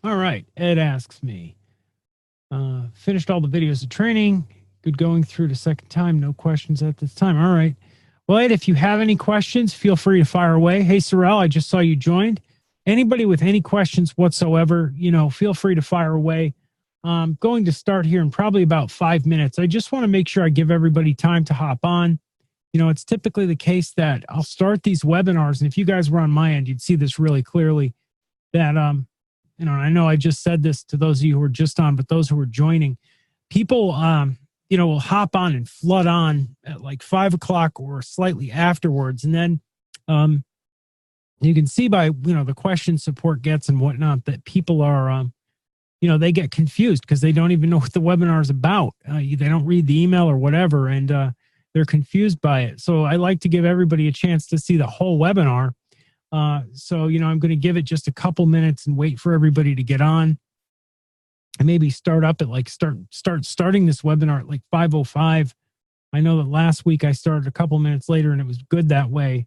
All right. Ed asks me, finished all the videos of training. Good going through the second time. No questions at this time. All right. Well, Ed, if you have any questions, feel free to fire away. Hey, Sorrel, I just saw you joined. Anybody with any questions whatsoever, feel free to fire away. I'm going to start here in probably about 5 minutes. I just want to make sure I give everybody time to hop on. It's typically the case that I'll start these webinars, and if you guys were on my end, you'd see this really clearly that, I know I just said this to those of you who were just on, but those who were joining, people, will hop on and flood on at like 5 o'clock or slightly afterwards. And then you can see by, the question support gets and whatnot that people are, they get confused because they don't even know what the webinar is about. They don't read the email or whatever, and they're confused by it. So I like to give everybody a chance to see the whole webinar. So, I'm going to give it just a couple minutes and wait for everybody to get on. And maybe start up at starting this webinar at like 5:05. I know that last week I started a couple minutes later and it was good that way.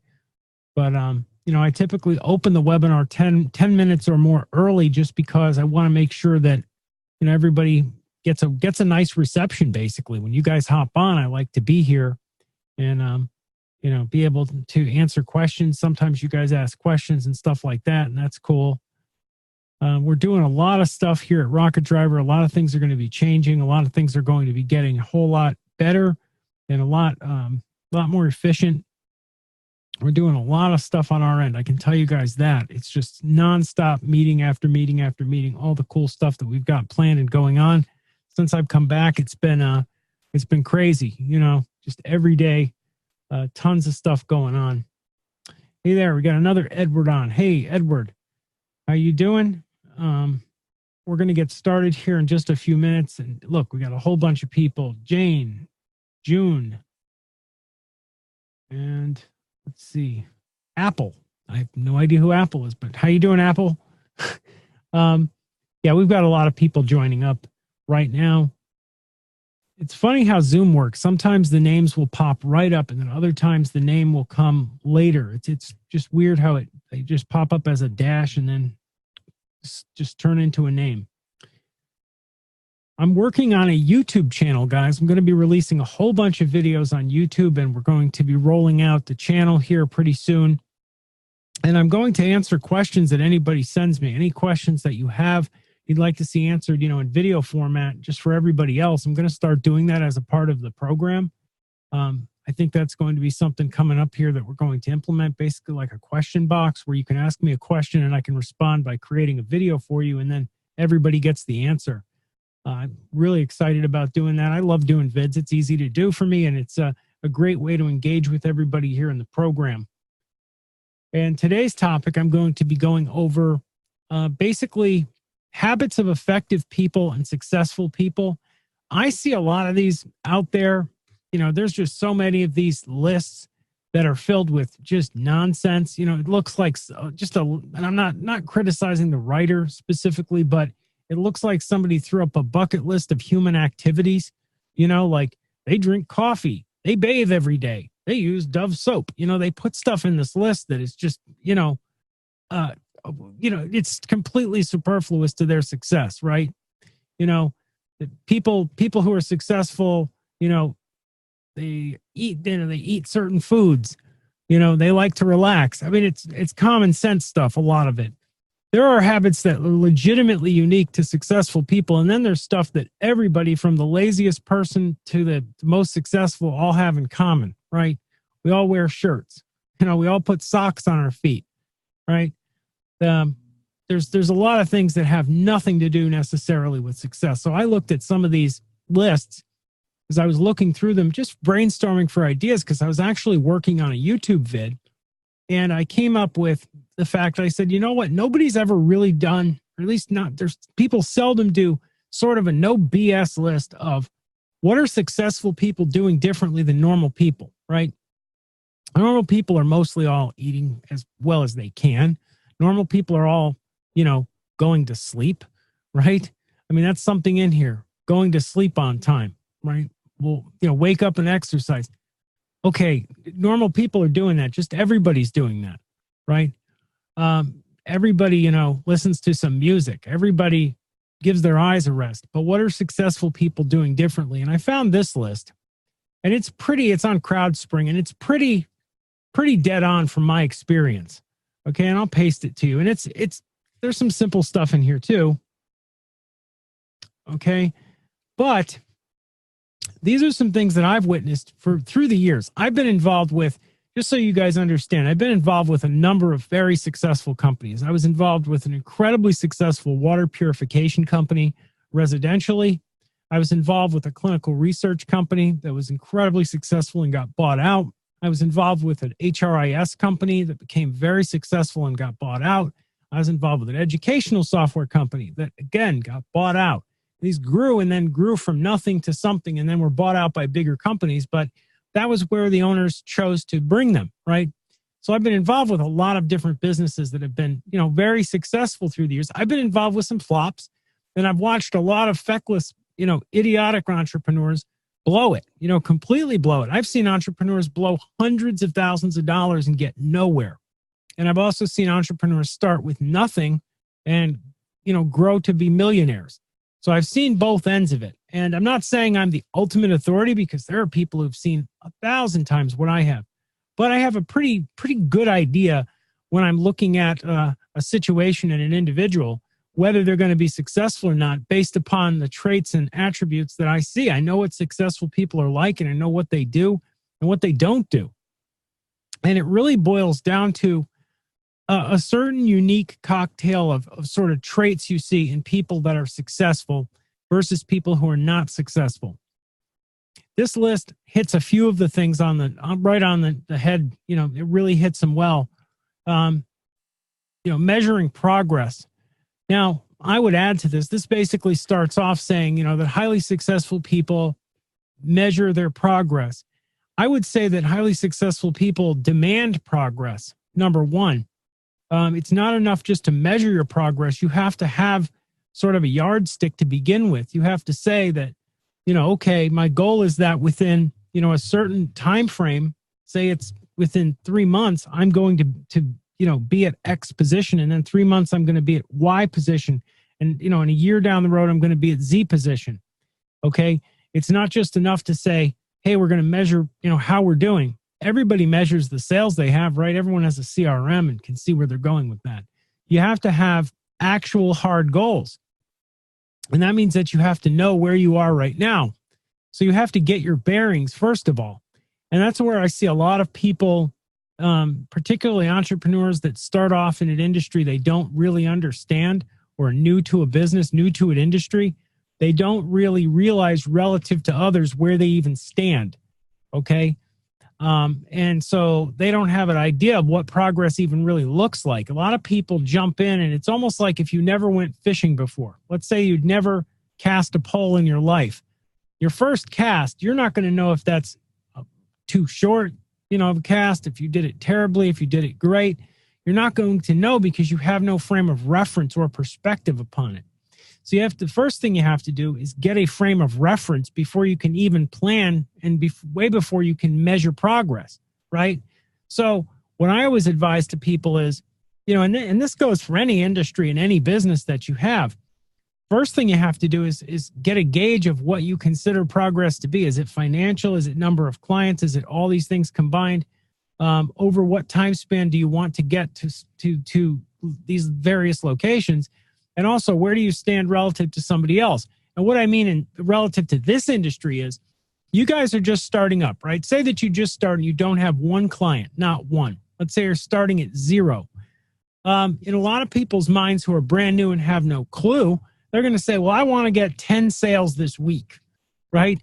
But, I typically open the webinar 10 minutes or more early just because I want to make sure that, everybody gets a nice reception. Basically, when you guys hop on, I like to be here and, be able to answer questions. Sometimes you guys ask questions and stuff like that, and that's cool. We're doing a lot of stuff here at Rocket Driver. A lot of things are going to be changing. A lot of things are going to be getting a whole lot better and a lot more efficient. We're doing a lot of stuff on our end. I can tell you guys that. It's just nonstop meeting after meeting after meeting, all the cool stuff that we've got planned and going on. Since I've come back, it's been crazy, just every day, tons of stuff going on. Hey there, we got another Edward on. Hey, Edward, how you doing? We're going to get started here in just a few minutes. And look, we got a whole bunch of people. Jane, June, and let's see, Apple. I have no idea who Apple is, but how you doing, Apple? Yeah, we've got a lot of people joining up right now. It's funny how Zoom works. Sometimes the names will pop right up, and then other times the name will come later. It's just weird how they just pop up as a dash and then just turn into a name. I'm working on a YouTube channel, guys. I'm going to be releasing a whole bunch of videos on YouTube, and we're going to be rolling out the channel here pretty soon. And I'm going to answer questions that anybody sends me. Any questions that you have, you'd like to see answered, in video format, just for everybody else. I'm going to start doing that as a part of the program. I think that's going to be something coming up here that we're going to implement, basically like a question box where you can ask me a question and I can respond by creating a video for you, and then everybody gets the answer. I'm really excited about doing that. I love doing vids. It's easy to do for me, and it's a great way to engage with everybody here in the program. And today's topic, I'm going to be going over basically habits of effective people and successful people. I see a lot of these out there. There's just so many of these lists that are filled with just nonsense. It looks like and I'm not criticizing the writer specifically, but it looks like somebody threw up a bucket list of human activities, like they drink coffee, they bathe every day, they use Dove soap. They put stuff in this list that is just, it's completely superfluous to their success, right? People who are successful, they eat certain foods, they like to relax. I mean, it's common sense stuff, a lot of it. There are habits that are legitimately unique to successful people, and then there's stuff that everybody from the laziest person to the most successful all have in common, right? We all wear shirts. We all put socks on our feet, right? There's a lot of things that have nothing to do necessarily with success. So I looked at some of these lists as I was looking through them, just brainstorming for ideas, because I was actually working on a YouTube vid, and I came up with the fact, I said, you know what? Nobody's ever really done, or at least people seldom do sort of a no BS list of what are successful people doing differently than normal people, right? Normal people are mostly all eating as well as they can. Normal people are all, going to sleep, right? I mean, that's something in here, going to sleep on time, right? Well, wake up and exercise. Okay, normal people are doing that. Just everybody's doing that, right? everybody, listens to some music. Everybody gives their eyes a rest. But what are successful people doing differently? And I found this list, and it's on CrowdSpring, and it's pretty dead on from my experience. Okay. And I'll paste it to you. And there's some simple stuff in here too. Okay. But these are some things that I've witnessed through the years. I've been involved with, just so you guys understand, I've been involved with a number of very successful companies. I was involved with an incredibly successful water purification company residentially. I was involved with a clinical research company that was incredibly successful and got bought out. I was involved with an HRIS company that became very successful and got bought out. I was involved with an educational software company that, again, got bought out. These grew and then grew from nothing to something and then were bought out by bigger companies. But that was where the owners chose to bring them, right? So I've been involved with a lot of different businesses that have been, very successful through the years. I've been involved with some flops, and I've watched a lot of feckless, idiotic entrepreneurs blow it, completely blow it. I've seen entrepreneurs blow hundreds of thousands of dollars and get nowhere. And I've also seen entrepreneurs start with nothing and, grow to be millionaires. So I've seen both ends of it. And I'm not saying I'm the ultimate authority, because there are people who've seen 1,000 times what I have. But I have a pretty good idea when I'm looking at a situation and an individual, whether they're going to be successful or not, based upon the traits and attributes that I see. I know what successful people are like, and I know what they do and what they don't do. And it really boils down to a certain unique cocktail of sort of traits you see in people that are successful versus people who are not successful. This list hits a few of the things right on the head. It really hits them well. Measuring progress. Now, I would add to this. This basically starts off saying, that highly successful people measure their progress. I would say that highly successful people demand progress. Number one. It's not enough just to measure your progress. You have to have sort of a yardstick to begin with. You have to say that, okay, my goal is that within, a certain time frame, say it's within 3 months, I'm going to be at X position. And then 3 months, I'm going to be at Y position. And, in a year down the road, I'm going to be at Z position. Okay. It's not just enough to say, hey, we're going to measure, how we're doing. Everybody measures the sales they have, right? Everyone has a CRM and can see where they're going with that. You have to have actual hard goals. And that means that you have to know where you are right now. So you have to get your bearings, first of all. And that's where I see a lot of people, particularly entrepreneurs that start off in an industry they don't really understand, or new to a business, new to an industry. They don't really realize relative to others where they even stand. Okay. And so they don't have an idea of what progress even really looks like. A lot of people jump in, and it's almost like if you never went fishing before. Let's say you'd never cast a pole in your life. Your first cast, you're not going to know if that's too short, of a cast, if you did it terribly, if you did it great. You're not going to know because you have no frame of reference or perspective upon it. So the first thing you have to do is get a frame of reference before you can even plan, and way before you can measure progress, right? So what I always advise to people is, and this goes for any industry and any business that you have. First thing you have to do is get a gauge of what you consider progress to be. Is it financial? Is it number of clients? Is it all these things combined? Over what time span do you want to get to these various locations? And also, where do you stand relative to somebody else? And what I mean relative to this industry is, you guys are just starting up, right? Say that you just started and you don't have one client, not one. Let's say you're starting at zero. In a lot of people's minds who are brand new and have no clue, they're going to say, well, I want to get 10 sales this week, right?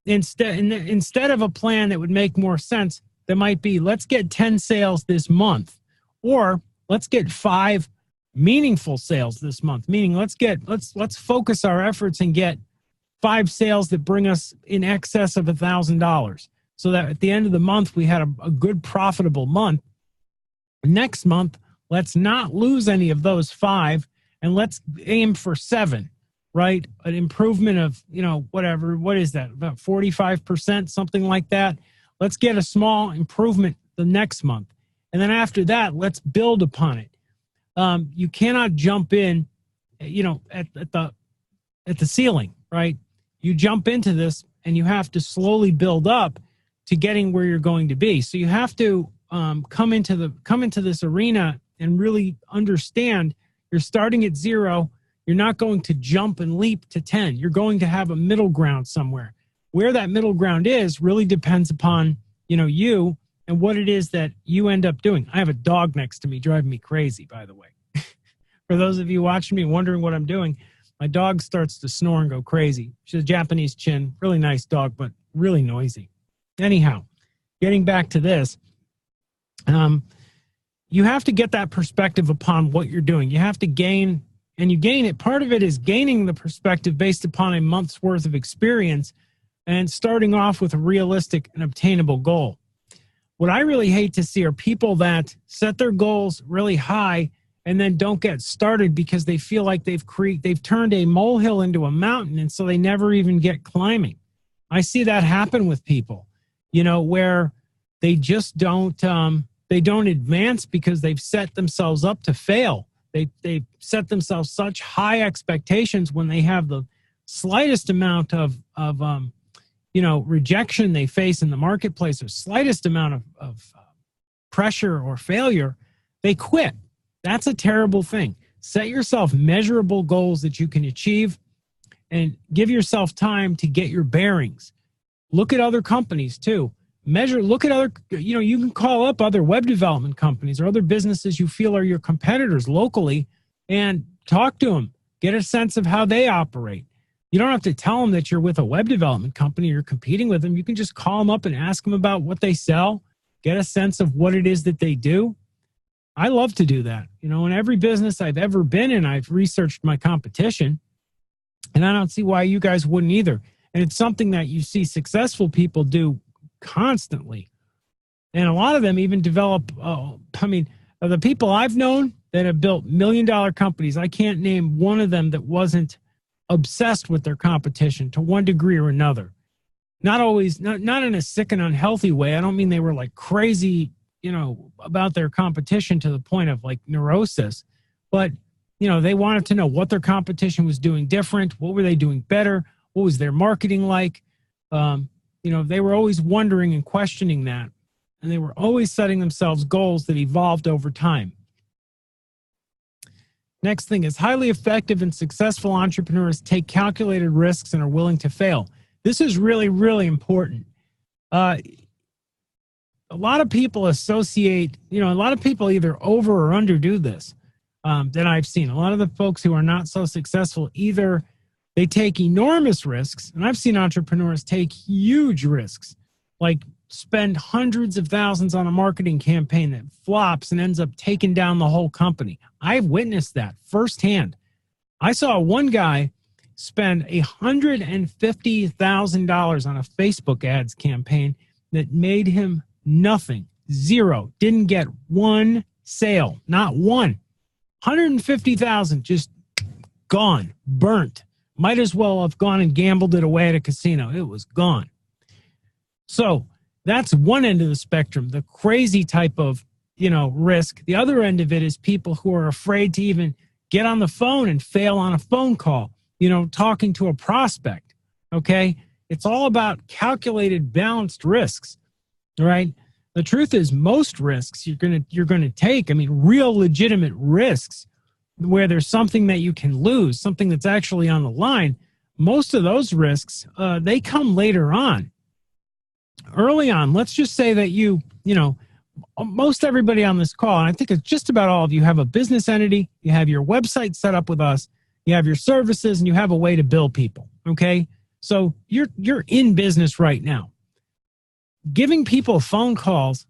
Instead of a plan that would make more sense, that might be, let's get 10 sales this month, or let's get 5 meaningful sales this month. Meaning, let's focus our efforts and get 5 sales that bring us in excess of $1,000, so that at the end of the month we had a good profitable month. Next month, let's not lose any of those 5, and let's aim for 7, right? An improvement of, whatever, what is that? About 45%, something like that. Let's get a small improvement the next month. And then after that, let's build upon it. You cannot jump in, at the ceiling, right? You jump into this and you have to slowly build up to getting where you're going to be. So you have to come into this arena and really understand you're starting at 0. You're not going to jump and leap to 10. You're going to have a middle ground somewhere. Where that middle ground is really depends upon, you and what it is that you end up doing. I have a dog next to me driving me crazy, by the way. For those of you watching me wondering what I'm doing, my dog starts to snore and go crazy. She's a Japanese Chin, really nice dog, but really noisy. Anyhow, getting back to this, you have to get that perspective upon what you're doing. You have to gain, and you gain it. Part of it is gaining the perspective based upon a month's worth of experience and starting off with a realistic and obtainable goal. What I really hate to see are people that set their goals really high and then don't get started because they feel like they've turned a molehill into a mountain, and so they never even get climbing. I see that happen with people, where they just don't advance because they've set themselves up to fail. They set themselves such high expectations when they have the slightest amount of rejection they face in the marketplace, or slightest amount of pressure or failure, they quit. That's a terrible thing. Set yourself measurable goals that you can achieve and give yourself time to get your bearings. Look at other companies too. Look at other, you can call up other web development companies or other businesses you feel are your competitors locally and talk to them. Get a sense of how they operate. You don't have to tell them that you're with a web development company, you're competing with them. You can just call them up and ask them about what they sell, get a sense of what it is that they do. I love to do that. In every business I've ever been in, I've researched my competition, and I don't see why you guys wouldn't either. And it's something that you see successful people do constantly. And a lot of them even develop, the people I've known that have built $1 million companies, I can't name one of them that wasn't obsessed with their competition to one degree or another. Not always, not in a sick and unhealthy way. I don't mean they were like crazy, about their competition to the point of like neurosis, but, they wanted to know what their competition was doing different. What were they doing better? What was their marketing like? They were always wondering and questioning that. And they were always setting themselves goals that evolved over time. Next thing is highly effective and successful entrepreneurs take calculated risks and are willing to fail. This is really, really important. A lot of people associate, a lot of people either over or underdo this that I've seen. A lot of the folks who are not so successful, either they take enormous risks, and I've seen entrepreneurs take huge risks, like spend hundreds of thousands on a marketing campaign that flops and ends up taking down the whole company. I've witnessed that firsthand. I saw one guy spend $150,000 on a Facebook ads campaign that made him nothing, zero, didn't get one sale, not one. 150,000 just gone, burnt. Might as well have gone and gambled it away at a casino. It was gone. So that's one end of the spectrum, the crazy type of, risk. The other end of it is people who are afraid to even get on the phone and fail on a phone call, talking to a prospect. Okay. It's all about calculated, balanced risks, right? The truth is most risks you're going to take, real legitimate risks where there's something that you can lose, something that's actually on the line. Most of those risks, they come later on. Early on, let's just say that most everybody on this call, and I think it's just about all of you, have a business entity, you have your website set up with us, you have your services, and you have a way to bill people, okay? So you're in business right now. Giving people phone calls,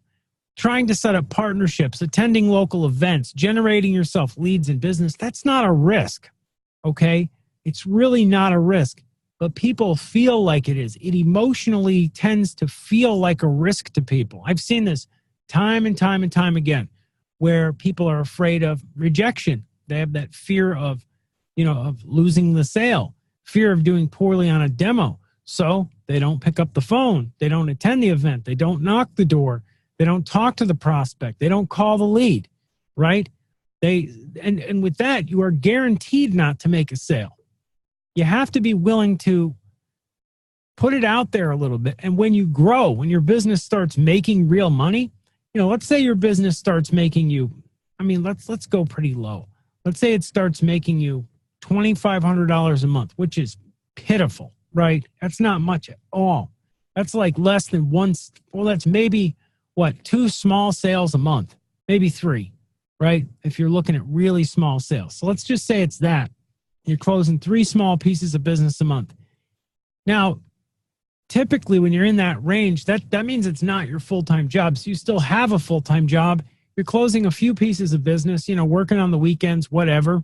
trying to set up partnerships, attending local events, generating yourself leads in business, that's not a risk, okay? It's really not a risk, but people feel like it is. It emotionally tends to feel like a risk to people. I've seen this time and time and time again, where people are afraid of rejection. They have that fear of, of losing the sale, fear of doing poorly on a demo. So they don't pick up the phone. They don't attend the event. They don't knock the door. They don't talk to the prospect. They don't call the lead, right? And with that, you are guaranteed not to make a sale. You have to be willing to put it out there a little bit. And when you grow, when your business starts making real money, let's say your business starts making you, let's go pretty low. Let's say it starts making you $2,500 a month, which is pitiful, right? That's not much at all. That's like less than that's maybe two small sales a month, maybe three, right? If you're looking at really small sales. So let's just say it's that. You're closing 3 small pieces of business a month. Now, typically when you're in that range, that means it's not your full-time job. So you still have a full-time job. You're closing a few pieces of business, working on the weekends, whatever,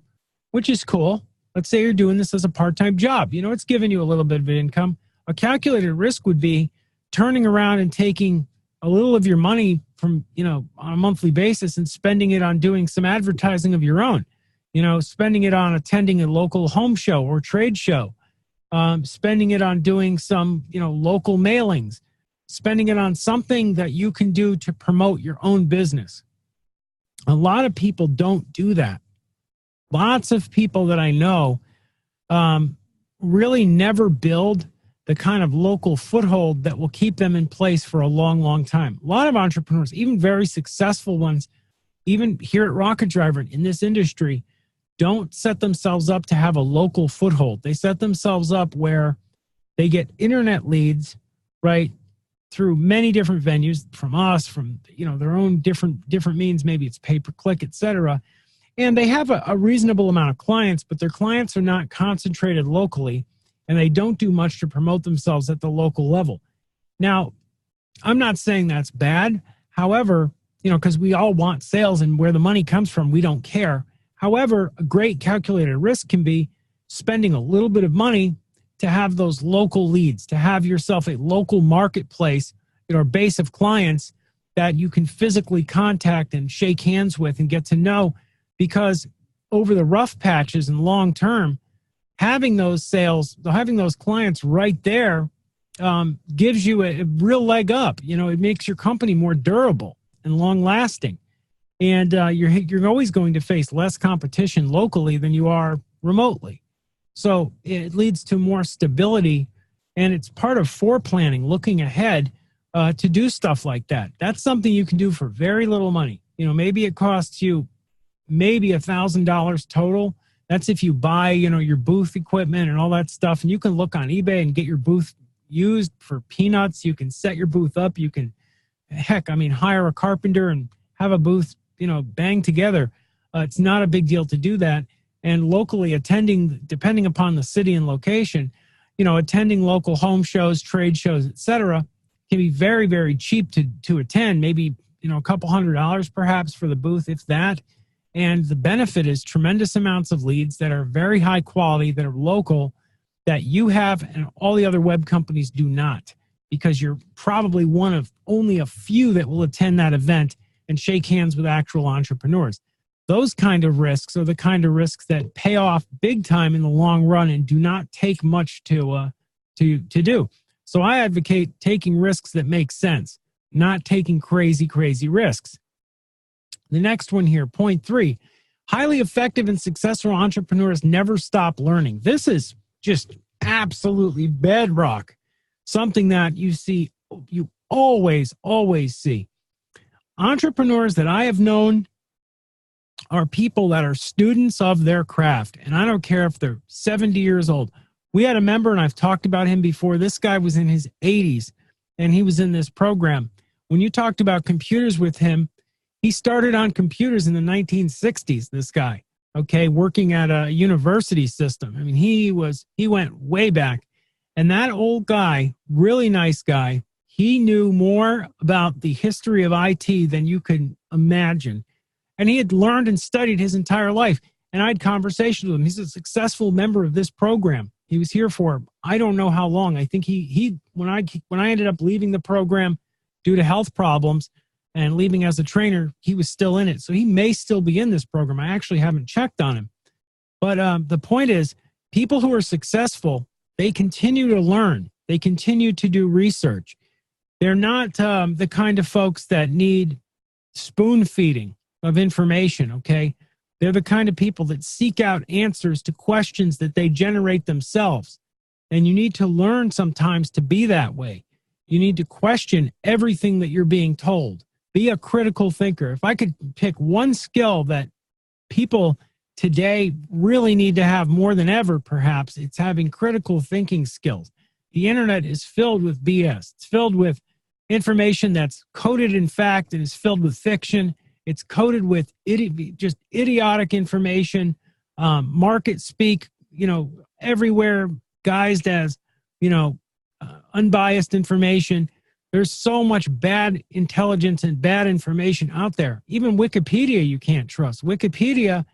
which is cool. Let's say you're doing this as a part-time job. It's giving you a little bit of income. A calculated risk would be turning around and taking a little of your money from, on a monthly basis and spending it on doing some advertising of your own, spending it on attending a local home show or trade show, spending it on doing some, local mailings, spending it on something that you can do to promote your own business. A lot of people don't do that. Lots of people that I know really never build the kind of local foothold that will keep them in place for a long, long time. A lot of entrepreneurs, even very successful ones, even here at Rocket Driver in this industry, don't set themselves up to have a local foothold. They set themselves up where they get internet leads, right, through many different venues, from us, from their own different means. Maybe it's pay-per-click, etc. And they have a reasonable amount of clients, but their clients are not concentrated locally, and they don't do much to promote themselves at the local level. Now, I'm not saying that's bad. However, because we all want sales, and where the money comes from, we don't care. However, a great calculated risk can be spending a little bit of money to have those local leads, to have yourself a local marketplace, or base of clients that you can physically contact and shake hands with and get to know. Because over the rough patches and long term, having those sales, having those clients right there gives you a real leg up. It makes your company more durable and long lasting. And you're always going to face less competition locally than you are remotely. So it leads to more stability, and it's part of foreplanning, looking ahead to do stuff like that. That's something you can do for very little money. Maybe it costs you maybe $1,000 total. That's if you buy, your booth equipment and all that stuff. And you can look on eBay and get your booth used for peanuts. You can set your booth up. You can, hire a carpenter and have a booth, bang together. It's not a big deal to do that. And locally attending, depending upon the city and location, attending local home shows, trade shows, etc., can be very, very cheap to attend. Maybe, a couple $100 perhaps for the booth, if that. And the benefit is tremendous amounts of leads that are very high quality, that are local, that you have and all the other web companies do not, because you're probably one of only a few that will attend that event and shake hands with actual entrepreneurs. Those kind of risks are the kind of risks that pay off big time in the long run and do not take much to do. So I advocate taking risks that make sense, not taking crazy risks. The next one here, point 3, highly effective and successful entrepreneurs never stop learning. This is just absolutely bedrock, something that you always see. Entrepreneurs that I have known are people that are students of their craft. And I don't care if they're 70 years old. We had a member, and I've talked about him before. This guy was in his 80s, and he was in this program. When you talked about computers with him, he started on computers in the 1960s, this guy, okay, working at a university system. He went way back. And that old guy, really nice guy, he knew more about the history of IT than you could imagine. And he had learned and studied his entire life. And I had conversations with him. He's a successful member of this program. He was here for, I don't know how long. I think when I ended up leaving the program due to health problems and leaving as a trainer, he was still in it. So he may still be in this program. I actually haven't checked on him. But the point is, people who are successful, they continue to learn. They continue to do research. They're not the kind of folks that need spoon feeding of information, okay? They're the kind of people that seek out answers to questions that they generate themselves. And you need to learn sometimes to be that way. You need to question everything that you're being told. Be a critical thinker. If I could pick one skill that people today really need to have more than ever, perhaps, it's having critical thinking skills. The internet is filled with BS. It's filled with information that's coded in fact and is filled with fiction. It's coded with just idiotic information, market speak, everywhere guised as, unbiased information. There's so much bad intelligence and bad information out there. Even Wikipedia you can't trust. Wikipedia,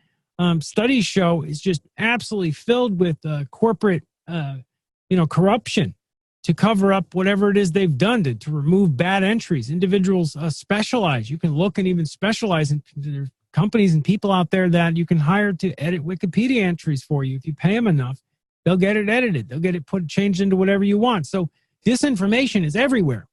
studies show, is just absolutely filled with corporate, corruption to cover up whatever it is they've done to remove bad entries. Individuals specialize. You can look and even specialize in there's companies and people out there that you can hire to edit Wikipedia entries for you. If you pay them enough, they'll get it edited. They'll get it changed into whatever you want. So disinformation is everywhere.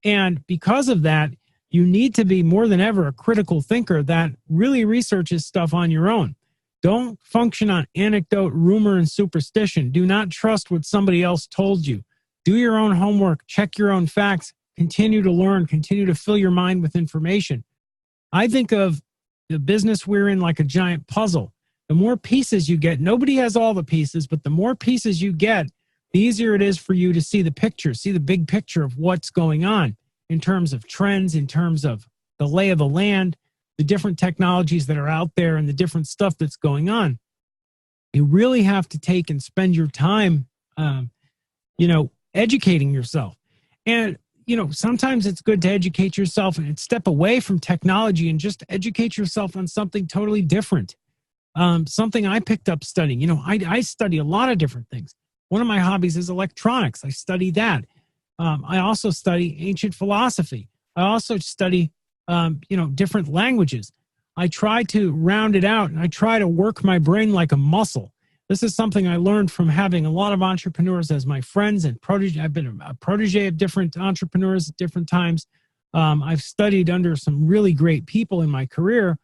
And because of that, you need to be more than ever a critical thinker that really researches stuff on your own. Don't function on anecdote, rumor, and superstition. Do not trust what somebody else told you. Do your own homework, check your own facts, continue to learn, continue to fill your mind with information. I think of the business we're in like a giant puzzle. The more pieces you get, nobody has all the pieces, but the more pieces you get, the easier it is for you to see the picture, see the big picture of what's going on in terms of trends, in terms of the lay of the land, the different technologies that are out there and the different stuff that's going on. You really have to take and spend your time, educating yourself. And, sometimes it's good to educate yourself and step away from technology and just educate yourself on something totally different. Something I picked up studying, I study a lot of different things. One of my hobbies is electronics. I study that. I also study ancient philosophy. I also study, different languages. I try to round it out and I try to work my brain like a muscle. This is something I learned from having a lot of entrepreneurs as my friends and protege. I've been a protege of different entrepreneurs at different times. I've studied under some really great people in my career,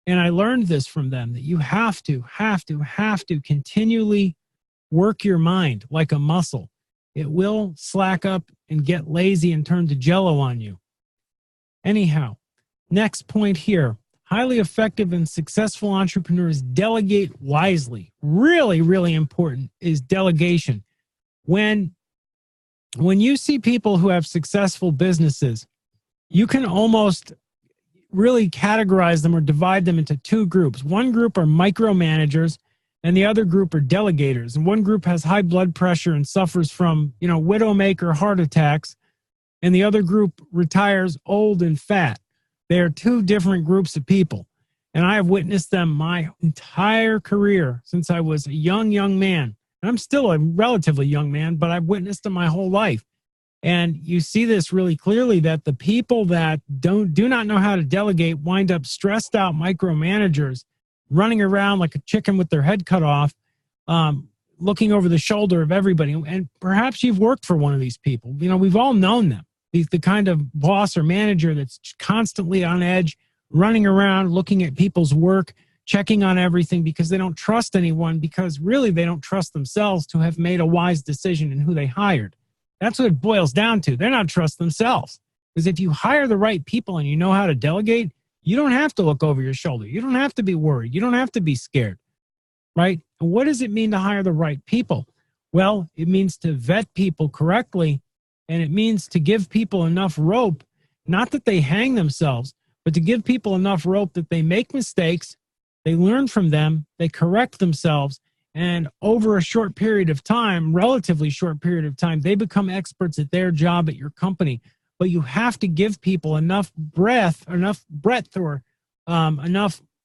and I learned this from them, that you have to continually work your mind like a muscle. It will slack up and get lazy and turn to jello on you. Anyhow, next point here. Highly effective and successful entrepreneurs delegate wisely. Really, really important is delegation. When you see people who have successful businesses, you can almost really categorize them or divide them into two groups. One group are micromanagers and the other group are delegators. And one group has high blood pressure and suffers from, widowmaker heart attacks. And the other group retires old and fat. They are two different groups of people. And I have witnessed them my entire career since I was a young man. And I'm still a relatively young man, but I've witnessed them my whole life. And you see this really clearly, that the people that do not know how to delegate wind up stressed out micromanagers, running around like a chicken with their head cut off, looking over the shoulder of everybody. And perhaps you've worked for one of these people. We've all known them. The kind of boss or manager that's constantly on edge, running around, looking at people's work, checking on everything because they don't trust anyone, because really they don't trust themselves to have made a wise decision in who they hired. That's what it boils down to. They're not trust themselves. Because if you hire the right people and you know how to delegate, you don't have to look over your shoulder. You don't have to be worried. You don't have to be scared, right? And what does it mean to hire the right people? Well, it means to vet people correctly. And it means to give people enough rope, not that they hang themselves, but to give people enough rope that they make mistakes, they learn from them, they correct themselves, and over a short period of time, relatively short period of time, they become experts at their job at your company. But you have to give people enough breadth or enough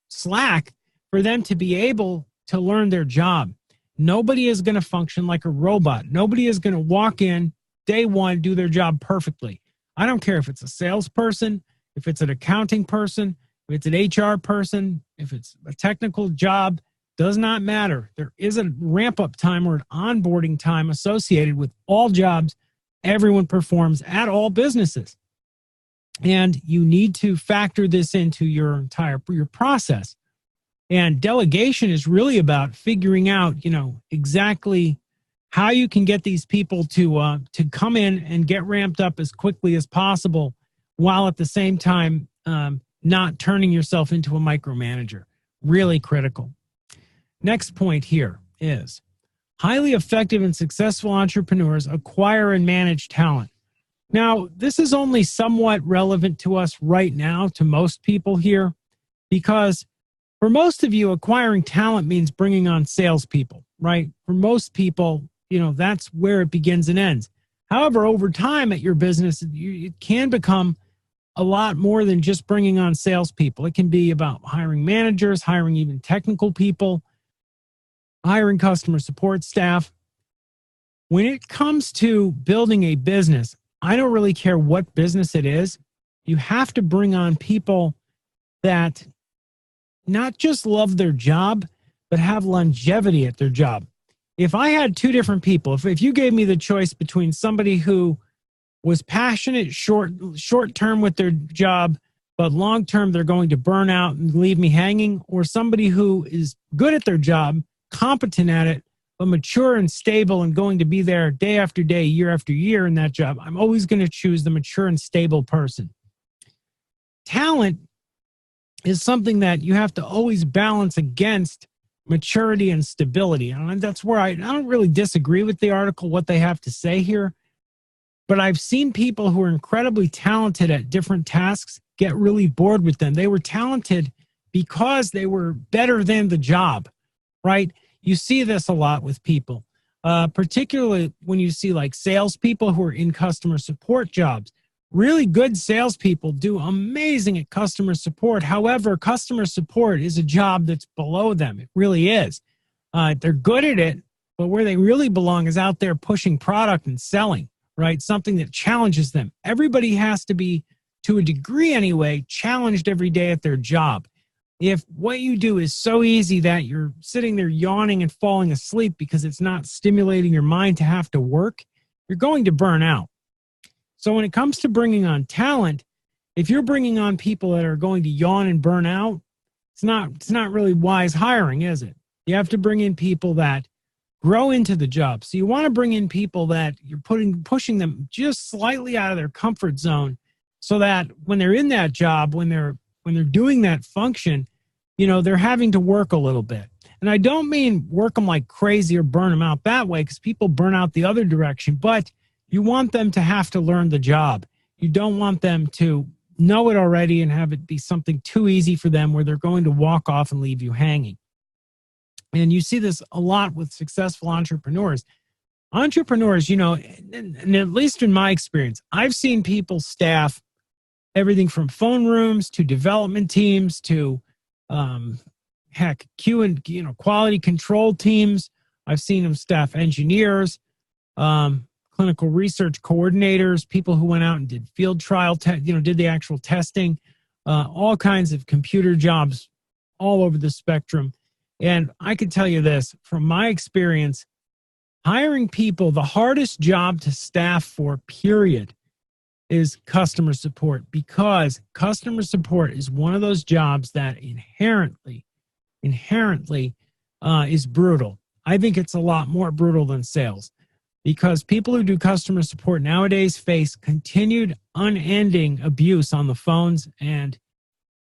slack for them to be able to learn their job. Nobody is going to function like a robot. Nobody is going to walk in day one, do their job perfectly. I don't care if it's a salesperson, if it's an accounting person, if it's an HR person, if it's a technical job, does not matter. There is a ramp-up time or an onboarding time associated with all jobs. Everyone performs at all businesses. And you need to factor this into your process. And delegation is really about figuring out, exactly how you can get these people to come in and get ramped up as quickly as possible, while at the same time not turning yourself into a micromanager. Really critical. Next point here is highly effective and successful entrepreneurs acquire and manage talent. Now, this is only somewhat relevant to us right now, to most people here, because for most of you, acquiring talent means bringing on salespeople, right? For most people, that's where it begins and ends. However, over time at your business, it can become a lot more than just bringing on salespeople. It can be about hiring managers, hiring even technical people, hiring customer support staff. When it comes to building a business, I don't really care what business it is. You have to bring on people that not just love their job, but have longevity at their job. If I had two different people, if you gave me the choice between somebody who was passionate short term with their job, but long term they're going to burn out and leave me hanging, or somebody who is good at their job, competent at it, but mature and stable and going to be there day after day, year after year in that job, I'm always going to choose the mature and stable person. Talent is something that you have to always balance against maturity and stability. And that's where I don't really disagree with the article, what they have to say here. But I've seen people who are incredibly talented at different tasks get really bored with them. They were talented because they were better than the job, right? You see this a lot with people, particularly when you see like salespeople who are in customer support jobs. Really good salespeople do amazing at customer support. However, customer support is a job that's below them. It really is. They're good at it, but where they really belong is out there pushing product and selling, right? Something that challenges them. Everybody has to be, to a degree anyway, challenged every day at their job. If what you do is so easy that you're sitting there yawning and falling asleep because it's not stimulating your mind to have to work, you're going to burn out. So when it comes to bringing on talent, if you're bringing on people that are going to yawn and burn out, it's not really wise hiring, is it? You have to bring in people that grow into the job. So you want to bring in people that you're pushing them just slightly out of their comfort zone, so that when they're in that job, when they're doing that function, they're having to work a little bit. And I don't mean work them like crazy or burn them out that way, because people burn out the other direction, but you want them to have to learn the job. You don't want them to know it already and have it be something too easy for them where they're going to walk off and leave you hanging. And you see this a lot with successful entrepreneurs. Entrepreneurs, and at least in my experience, I've seen people staff everything from phone rooms to development teams to quality control teams. I've seen them staff engineers, clinical research coordinators, people who went out and did field trial, did the actual testing, all kinds of computer jobs all over the spectrum. And I can tell you this, from my experience, hiring people, the hardest job to staff for, period, is customer support, because customer support is one of those jobs that inherently is brutal. I think it's a lot more brutal than sales, because people who do customer support nowadays face continued unending abuse on the phones. And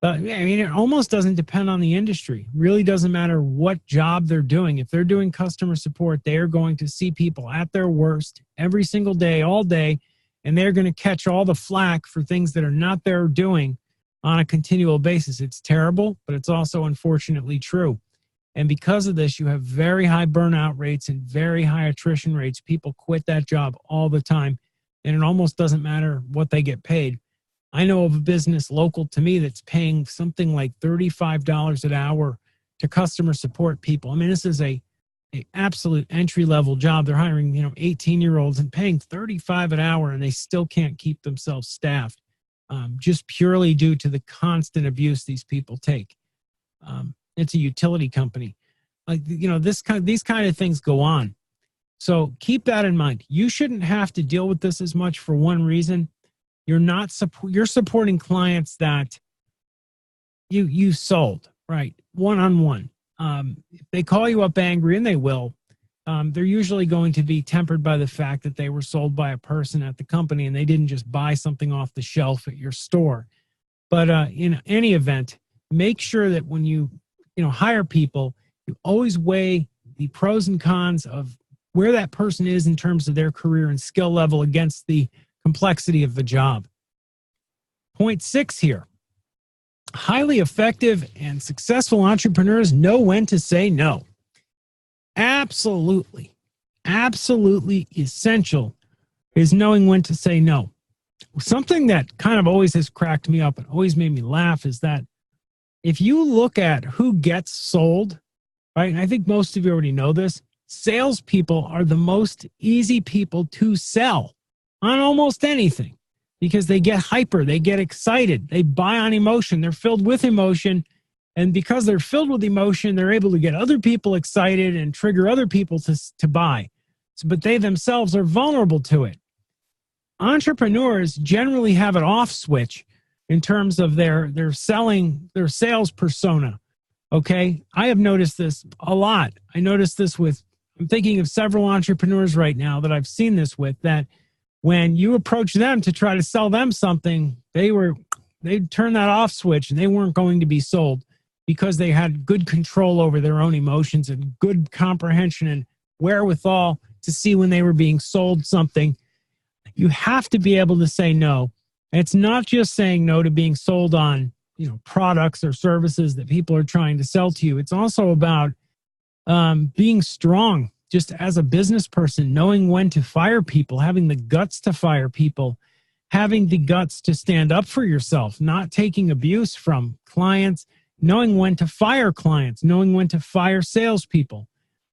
it almost doesn't depend on the industry. It really doesn't matter what job they're doing. If they're doing customer support, they are going to see people at their worst every single day, all day, and they're going to catch all the flack for things that are not their doing on a continual basis. It's terrible, but it's also unfortunately true. And because of this, you have very high burnout rates and very high attrition rates. People quit that job all the time, and it almost doesn't matter what they get paid. I know of a business local to me that's paying something like $35 an hour to customer support people. I mean, this is a absolute entry-level job. They're hiring, 18-year-olds and paying $35 an hour, and they still can't keep themselves staffed, just purely due to the constant abuse these people take. It's a utility company. These kind of things go on. So keep that in mind. You shouldn't have to deal with this as much for one reason. You're supporting clients that you sold. right? One-on-one. If they call you up angry, and they will, they're usually going to be tempered by the fact that they were sold by a person at the company and they didn't just buy something off the shelf at your store. But in any event, make sure that when you hire people, you always weigh the pros and cons of where that person is in terms of their career and skill level against the complexity of the job. Point 6 here. Highly effective and successful entrepreneurs know when to say no. Absolutely essential is knowing when to say no. Something that kind of always has cracked me up and always made me laugh is that if you look at who gets sold, right, and I think most of you already know this, salespeople are the most easy people to sell on almost anything because they get hyper, they get excited, they buy on emotion, they're filled with emotion. And because they're filled with emotion, they're able to get other people excited and trigger other people to buy. But they themselves are vulnerable to it. Entrepreneurs generally have an off switch in terms of their sales persona. Okay. I have noticed this a lot. I noticed this I'm thinking of several entrepreneurs right now that I've seen this with, that when you approach them to try to sell them something, they'd turn that off switch and they weren't going to be sold because they had good control over their own emotions and good comprehension and wherewithal to see when they were being sold something. You have to be able to say no. And it's not just saying no to being sold on, products or services that people are trying to sell to you. It's also about being strong just as a business person, knowing when to fire people, having the guts to fire people, having the guts to stand up for yourself, not taking abuse from clients, knowing when to fire clients, knowing when to fire salespeople.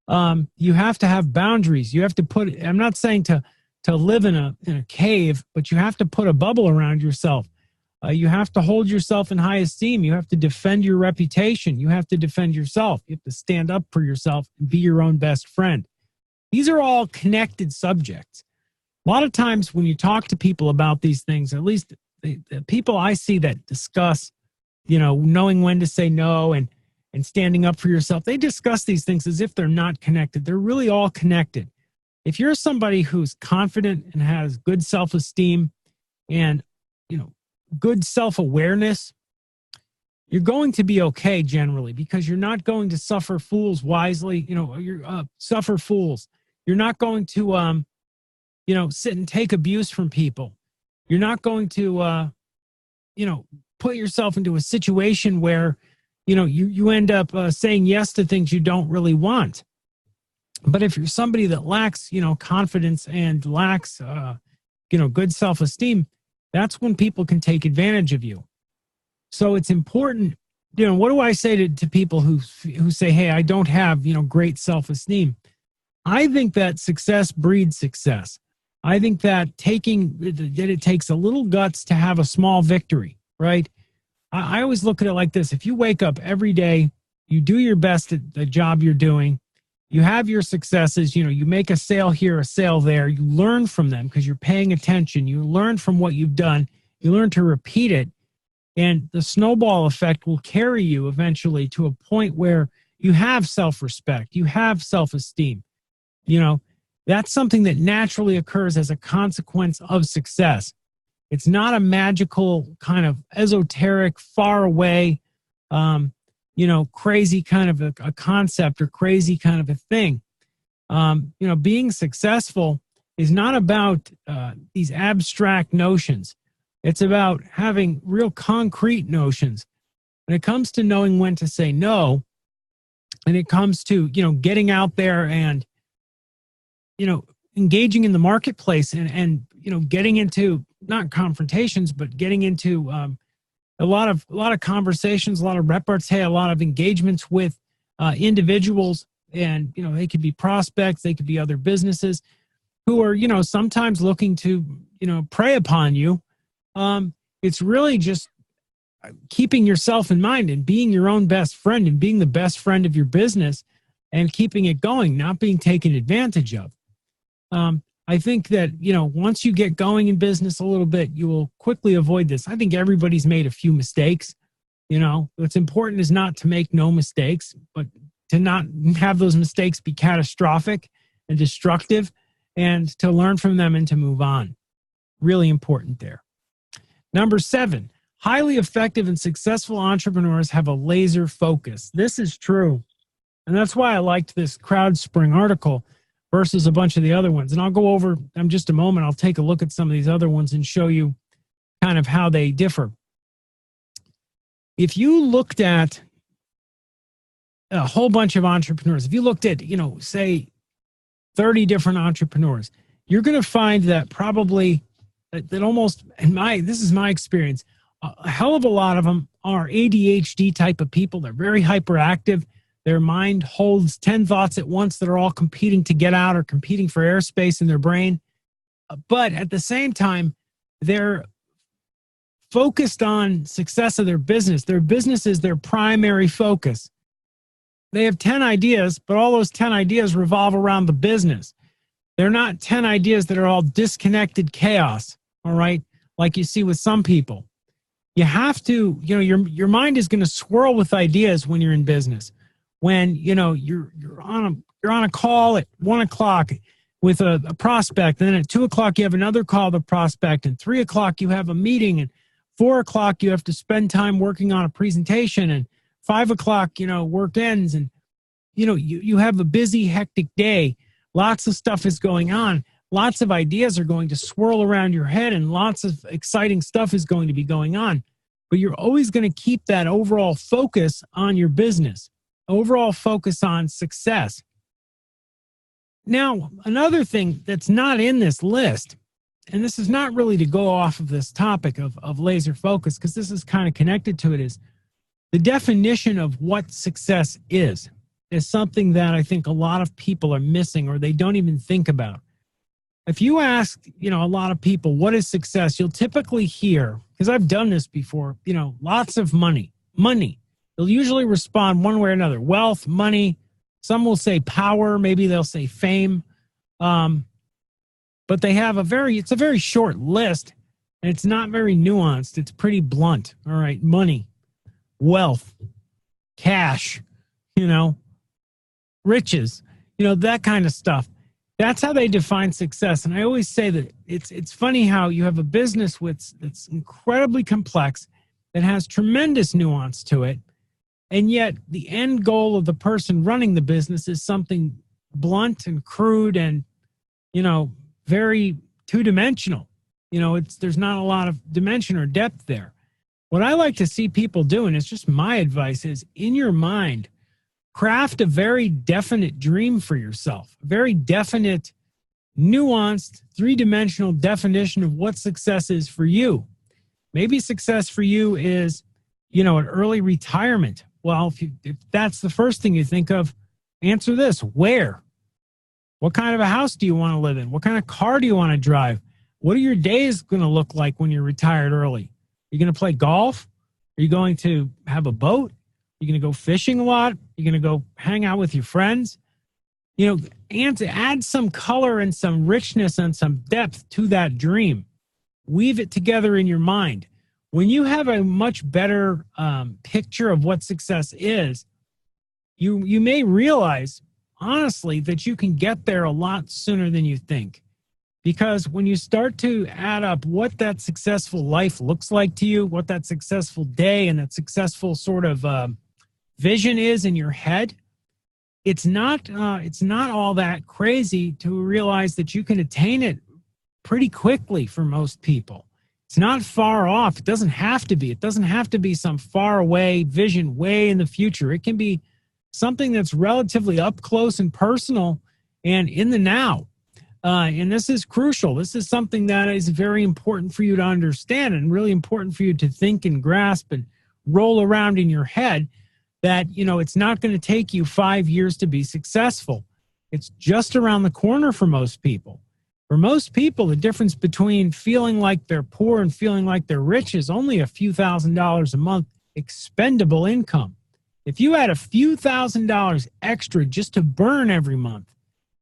You have to have boundaries. You have to I'm not saying to live in a cave, but you have to put a bubble around yourself. You have to hold yourself in high esteem. You have to defend your reputation. You have to defend yourself. You have to stand up for yourself and be your own best friend. These are all connected subjects. A lot of times when you talk to people about these things, at least the people I see that discuss, knowing when to say no and standing up for yourself, they discuss these things as if they're not connected. They're really all connected. If you're somebody who's confident and has good self-esteem and, good self-awareness, you're going to be okay generally because you're not going to suffer fools wisely, suffer fools. You're not going to, sit and take abuse from people. You're not going to, put yourself into a situation where, you end up saying yes to things you don't really want. But if you're somebody that lacks, confidence and lacks, good self-esteem, that's when people can take advantage of you. So it's important, what do I say to people who say, hey, I don't have, great self-esteem? I think that success breeds success. I think that it takes a little guts to have a small victory, right? I always look at it like this. If you wake up every day, you do your best at the job you're doing, you have your successes, you make a sale here, a sale there, you learn from them because you're paying attention, you learn from what you've done, you learn to repeat it, and the snowball effect will carry you eventually to a point where you have self-respect, you have self-esteem. That's something that naturally occurs as a consequence of success. It's not a magical kind of esoteric, far away, crazy kind of a concept or crazy kind of a thing. Being successful is not about these abstract notions. It's about having real concrete notions. When it comes to knowing when to say no, and it comes to, getting out there and, engaging in the marketplace and getting into not confrontations, but getting into a lot of conversations, a lot of repartee, a lot of engagements with individuals, and they could be prospects, they could be other businesses who are sometimes looking to prey upon you. It's really just keeping yourself in mind and being your own best friend and being the best friend of your business and keeping it going, not being taken advantage of. I think that, once you get going in business a little bit, you will quickly avoid this. I think everybody's made a few mistakes. You know, what's important is not to make no mistakes, but to not have those mistakes be catastrophic and destructive, and to learn from them and to move on. Really important there. Number 7, highly effective and successful entrepreneurs have a laser focus. This is true. And that's why I liked this CrowdSpring article versus a bunch of the other ones. And I'll go over in just a moment. I'll take a look at some of these other ones and show you kind of how they differ. If you looked at a whole bunch of entrepreneurs, if you looked at, say 30 different entrepreneurs, you're going to find that probably that almost, this is my experience, a hell of a lot of them are ADHD type of people. They're very hyperactive. Their mind holds 10 thoughts at once that are all competing to get out or competing for airspace in their brain. But at the same time, they're focused on success of their business. Their business is their primary focus. They have 10 ideas, but all those 10 ideas revolve around the business. They're not 10 ideas that are all disconnected chaos, all right, like you see with some people. You have to, your mind is going to swirl with ideas when you're in business. When, you're on a call at 1 o'clock with a prospect, and then at 2 o'clock you have another call with a prospect, and 3 o'clock you have a meeting, and 4 o'clock you have to spend time working on a presentation, and 5 o'clock, work ends, and, you have a busy, hectic day. Lots of stuff is going on. Lots of ideas are going to swirl around your head, and lots of exciting stuff is going to be going on. But you're always going to keep that overall focus on your business, overall focus on success. Now, another thing that's not in this list, and this is not really to go off of this topic of laser focus, because this is kind of connected to it, is the definition of what success is something that I think a lot of people are missing, or they don't even think about. If you ask, a lot of people, what is success? You'll typically hear, because I've done this before, lots of money. They'll usually respond one way or another. Wealth, money. Some will say power. Maybe they'll say fame. But they have it's a very short list, and it's not very nuanced. It's pretty blunt. All right. Money, wealth, cash, riches, that kind of stuff. That's how they define success. And I always say that it's funny how you have a business that's incredibly complex, that has tremendous nuance to it, and yet the end goal of the person running the business is something blunt and crude and, very two-dimensional. There's not a lot of dimension or depth there. What I like to see people doing, is just my advice, is in your mind, craft a very definite dream for yourself, a very definite, nuanced, three-dimensional definition of what success is for you. Maybe success for you is, an early retirement. Well, if that's the first thing you think of, answer this: where? What kind of a house do you want to live in? What kind of car do you want to drive? What are your days going to look like when you're retired early? Are you going to play golf? Are you going to have a boat? You're going to go fishing a lot? You're going to go hang out with your friends? And to add some color and some richness and some depth to that dream. Weave it together in your mind. When you have a much better picture of what success is, you may realize, honestly, that you can get there a lot sooner than you think. Because when you start to add up what that successful life looks like to you, what that successful day and that successful sort of vision is in your head, it's not all that crazy to realize that you can attain it pretty quickly for most people. It's not far off. It doesn't have to be. It doesn't have to be some far away vision way in the future. It can be something that's relatively up close and personal and in the now. And this is crucial. This is something that is very important for you to understand, and really important for you to think and grasp and roll around in your head, that, it's not going to take you 5 years to be successful. It's just around the corner for most people. For most people, the difference between feeling like they're poor and feeling like they're rich is only a few $1,000s a month expendable income. If you had a few $1,000s extra just to burn every month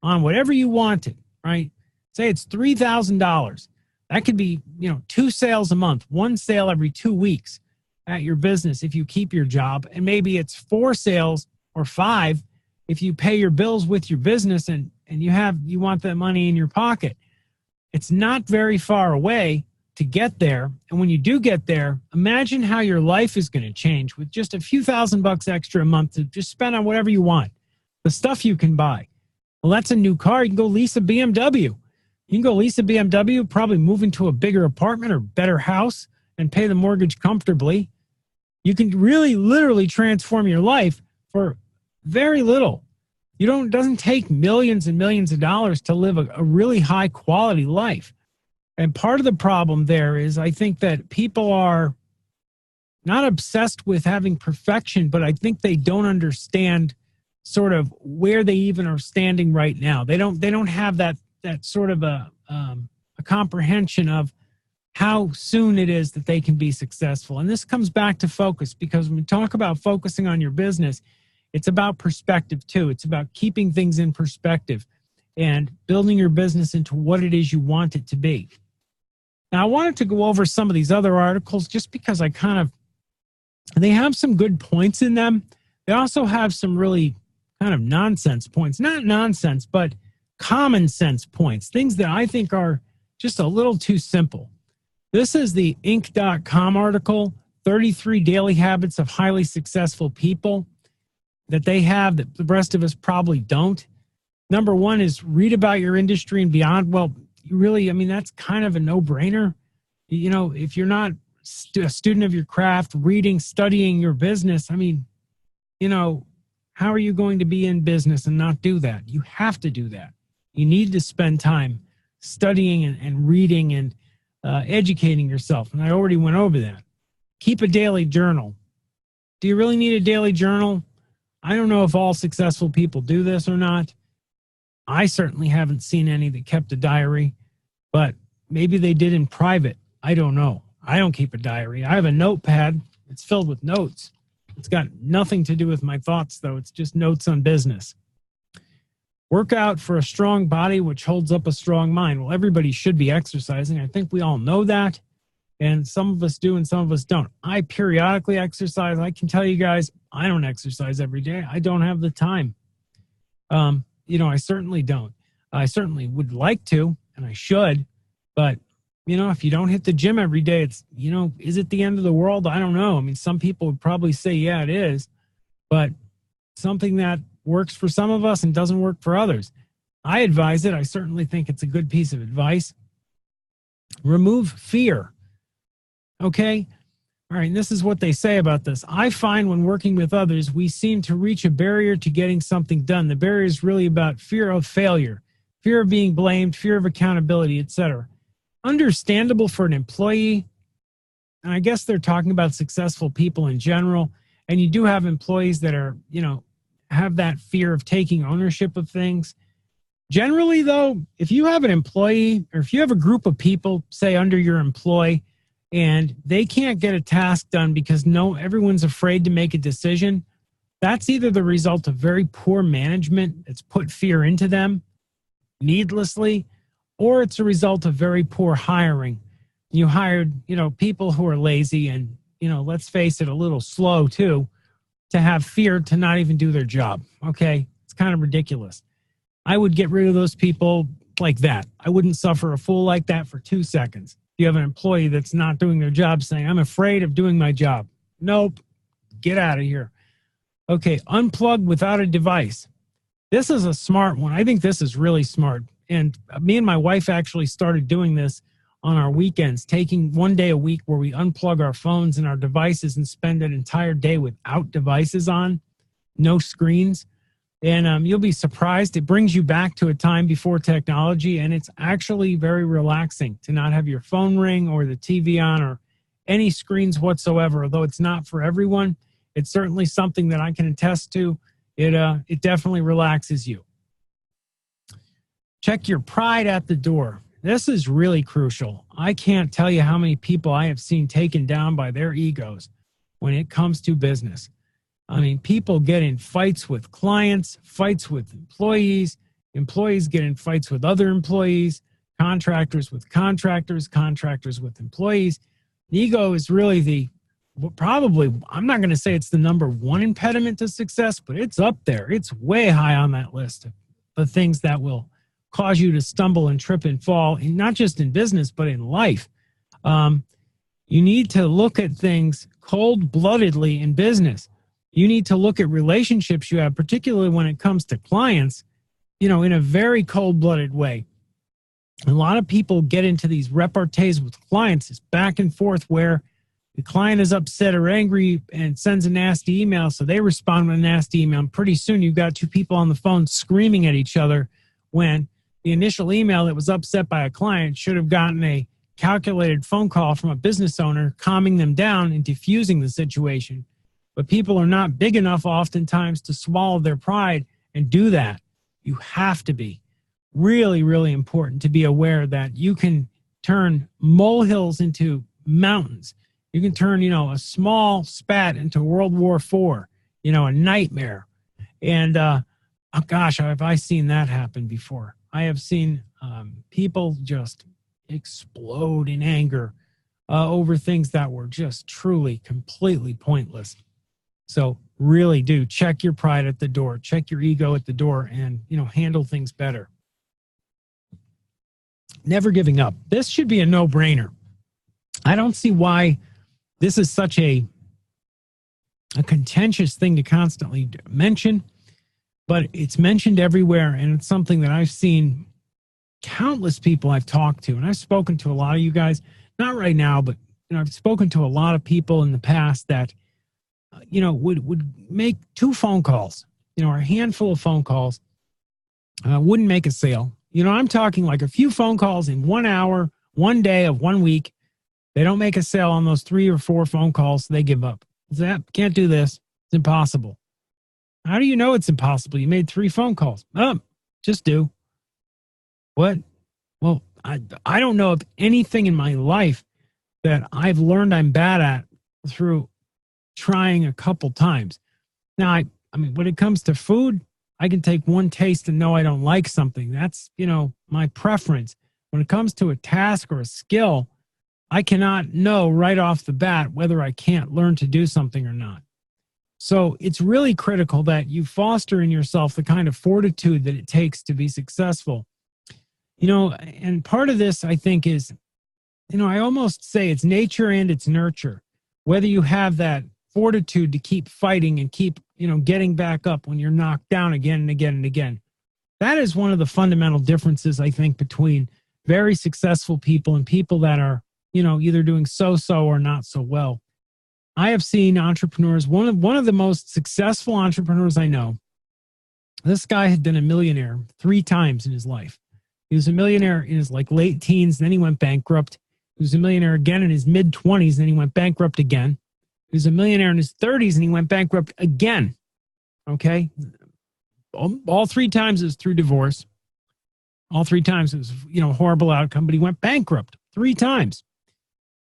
on whatever you wanted, right? Say it's $3,000. That could be, 2 sales a month, 1 sale every 2 weeks. at your business if you keep your job, and maybe it's 4 sales or 5 if you pay your bills with your business and you want that money in your pocket. It's not very far away to get there. And when you do get there, imagine how your life is going to change with just a few $1,000 extra a month to just spend on whatever you want. The stuff you can buy. Well, that's a new car. You can go lease a BMW. You can go lease a BMW, probably move into a bigger apartment or better house and pay the mortgage comfortably. You can really literally transform your life for very little. It doesn't take millions and millions of dollars to live a really high quality life. And part of the problem there is I think that people are not obsessed with having perfection, but I think they don't understand sort of where they even are standing right now. They don't have that sort of a comprehension of how soon it is that they can be successful. And this comes back to focus, because when we talk about focusing on your business, it's about perspective too. It's about keeping things in perspective and building your business into what it is you want it to be. Now, I wanted to go over some of these other articles just because they have some good points in them. They also have some really kind of nonsense points. Not nonsense, but common sense points. Things that I think are just a little too simple. This is the Inc.com article, 33 Daily Habits of Highly Successful People, that they have that the rest of us probably don't. Number 1 is read about your industry and beyond. Well, that's kind of a no-brainer. If you're not a student of your craft, reading, studying your business, how are you going to be in business and not do that? You have to do that. You need to spend time studying and reading and educating yourself. And I already went over that. Keep a daily journal. Do you really need a daily journal? I don't know if all successful people do this or not. I certainly haven't seen any that kept a diary, but maybe they did in private. I don't know. I don't keep a diary. I have a notepad. It's filled with notes. It's got nothing to do with my thoughts, though. It's just notes on business. Work out for a strong body, which holds up a strong mind. Well, everybody should be exercising. I think we all know that. And some of us do and some of us don't. I periodically exercise. I can tell you guys, I don't exercise every day. I don't have the time. I certainly don't. I certainly would like to, and I should. But, if you don't hit the gym every day, it's, is it the end of the world? I don't know. Some people would probably say, yeah, it is. But something that works for some of us and doesn't work for others. I advise it. I certainly think it's a good piece of advice. Remove fear. Okay? All right, and this is what they say about this. I find when working with others, we seem to reach a barrier to getting something done. The barrier is really about fear of failure, fear of being blamed, fear of accountability, etc. Understandable for an employee, and I guess they're talking about successful people in general, and you do have employees that are, have that fear of taking ownership of things. Generally, though, if you have an employee or if you have a group of people, say, under your employee, and they can't get a task done because everyone's afraid to make a decision, that's either the result of very poor management that's put fear into them needlessly, or it's a result of very poor hiring. You hired, people who are lazy and, let's face it, a little slow too, to have fear to not even do their job. Okay? It's kind of ridiculous. I would get rid of those people like that. I wouldn't suffer a fool like that for 2 seconds. If you have an employee that's not doing their job saying, I'm afraid of doing my job. Nope. Get out of here. Okay. Unplug without a device. This is a smart one. I think this is really smart. And me and my wife actually started doing this on our weekends, taking one day a week where we unplug our phones and our devices and spend an entire day without devices on, no screens. And you'll be surprised. It brings you back to a time before technology, and it's actually very relaxing to not have your phone ring or the TV on or any screens whatsoever. Although it's not for everyone, it's certainly something that I can attest to. It definitely relaxes you. Check your pride at the door. This is really crucial. I can't tell you how many people I have seen taken down by their egos when it comes to business. People get in fights with clients, fights with employees, employees get in fights with other employees, contractors with contractors, contractors with employees. The ego is really probably, I'm not going to say it's the number one impediment to success, but it's up there. It's way high on that list of the things that will cause you to stumble and trip and fall, and not just in business, but in life. You need to look at things cold-bloodedly in business. You need to look at relationships you have, particularly when it comes to clients, in a very cold-blooded way. A lot of people get into these repartees with clients, it's back and forth, where the client is upset or angry and sends a nasty email, so they respond with a nasty email. And pretty soon you've got two people on the phone screaming at each other, when the initial email that was upset by a client should have gotten a calculated phone call from a business owner, calming them down and diffusing the situation. But people are not big enough oftentimes to swallow their pride and do that. You have to be. Really, really important to be aware that you can turn molehills into mountains. You can turn, a small spat into World War IV, a nightmare. And, oh gosh, have I seen that happen before? I have seen people just explode in anger over things that were just truly, completely pointless. So really do check your pride at the door, check your ego at the door, and, handle things better. Never giving up. This should be a no-brainer. I don't see why this is such a contentious thing to constantly mention, but it's mentioned everywhere, and it's something that I've seen countless people I've talked to, and I've spoken to a lot of you guys, not right now, but I've spoken to a lot of people in the past that would make 2 phone calls, or a handful of phone calls, wouldn't make a sale. I'm talking like a few phone calls in 1 hour, 1 day of 1 week. They don't make a sale on those 3 or 4 phone calls. They give up. Can't do this. It's impossible. How do you know it's impossible? You made 3 phone calls. Just do. What? Well, I don't know of anything in my life that I've learned I'm bad at through trying a couple times. Now, I mean, when it comes to food, I can take 1 taste and know I don't like something. That's, my preference. When it comes to a task or a skill, I cannot know right off the bat whether I can't learn to do something or not. So it's really critical that you foster in yourself the kind of fortitude that it takes to be successful. And part of this, I think, is, I almost say it's nature and it's nurture. Whether you have that fortitude to keep fighting and keep, getting back up when you're knocked down again and again and again. That is one of the fundamental differences, I think, between very successful people and people that are, either doing so-so or not so well. I have seen entrepreneurs, one of the most successful entrepreneurs I know, this guy had been a millionaire 3 times in his life. He was a millionaire in his late teens, then he went bankrupt. He was a millionaire again in his mid-20s, then he went bankrupt again. He was a millionaire in his 30s, and he went bankrupt again. Okay? All 3 times it was through divorce. All 3 times it was, horrible outcome, but he went bankrupt 3 times.